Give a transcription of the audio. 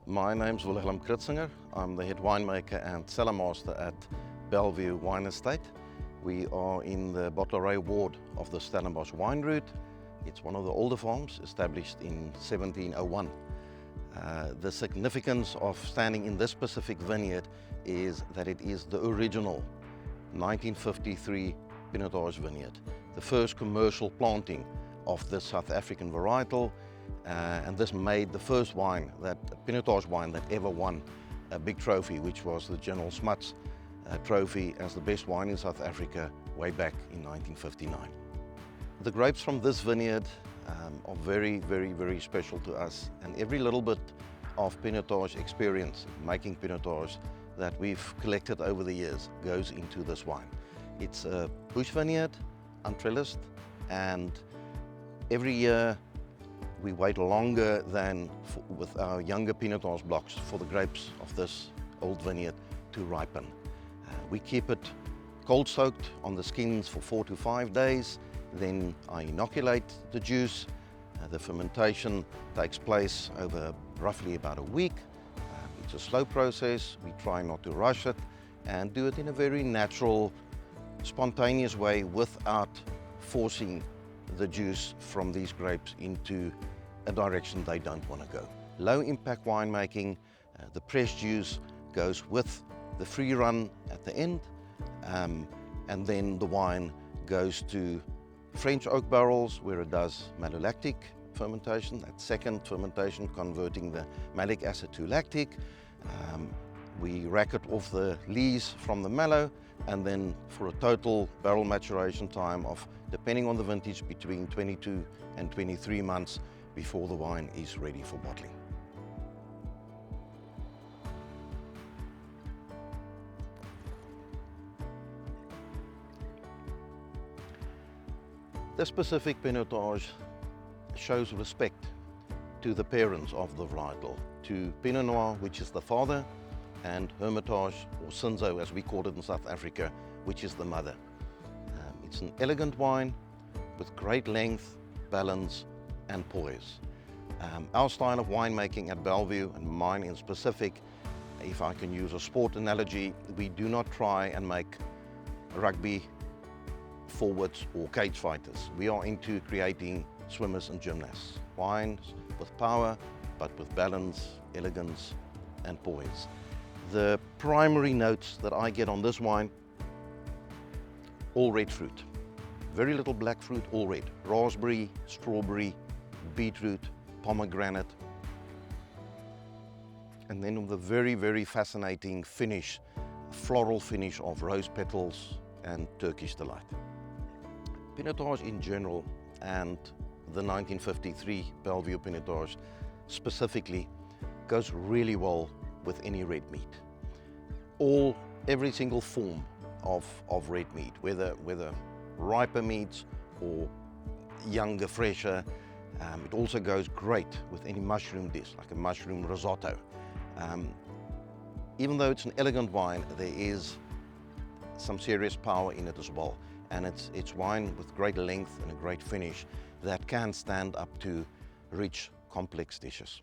My name's Wilhelm Kritzinger. I'm the head winemaker and cellarmaster at Bellevue Wine Estate. We are in the Bottleray ward of the Stellenbosch wine route. It's one of the older farms, established in 1701. The significance of standing in this specific vineyard is that it is the original 1953 Pinotage vineyard, the first commercial planting of the South African varietal, and this made the first wine, Pinotage wine, that ever won a big trophy, which was the General Smuts trophy as the best wine in South Africa way back in 1959. The grapes from this vineyard are very, very, very special to us, and every little bit of Pinotage experience, making Pinotage, that we've collected over the years goes into this wine. It's a bush vineyard, untrellised, and every year we wait longer than with our younger Pinotage blocks for the grapes of this old vineyard to ripen. We keep it cold soaked on the skins for 4 to 5 days. Then I inoculate the juice. The fermentation takes place over roughly about a week. It's a slow process. We try not to rush it and do it in a very natural, spontaneous way without forcing the juice from these grapes into a direction they don't want to go. Low impact winemaking, the pressed juice goes with the free run at the end, and then the wine goes to French oak barrels where it does malolactic fermentation, that second fermentation converting the malic acid to lactic. We rack it off the lees from the mallow, and then for a total barrel maturation time of, depending on the vintage, between 22 and 23 months before the wine is ready for bottling. This specific Pinotage shows respect to the parents of the varietal, to Pinot Noir, which is the father, and Hermitage, or Cinsault as we call it in South Africa, which is the mother. It's an elegant wine with great length, balance and poise. Our style of winemaking at Bellevue, and mine in specific, if I can use a sport analogy, we do not try and make rugby forwards or cage fighters. We are into creating swimmers and gymnasts. Wines with power, but with balance, elegance and poise. The primary notes that I get on this wine, all red fruit. Very little black fruit, all red. Raspberry, strawberry, beetroot, pomegranate. And then the very, very fascinating finish, floral finish of rose petals and Turkish delight. Pinotage in general, and the 1953 Bellevue Pinotage specifically, goes really well with any red meat. Every single form of red meat, whether riper meats or younger, fresher. It also goes great with any mushroom dish, like a mushroom risotto. Even though it's an elegant wine, there is some serious power in it as well. And it's wine with great length and a great finish that can stand up to rich, complex dishes.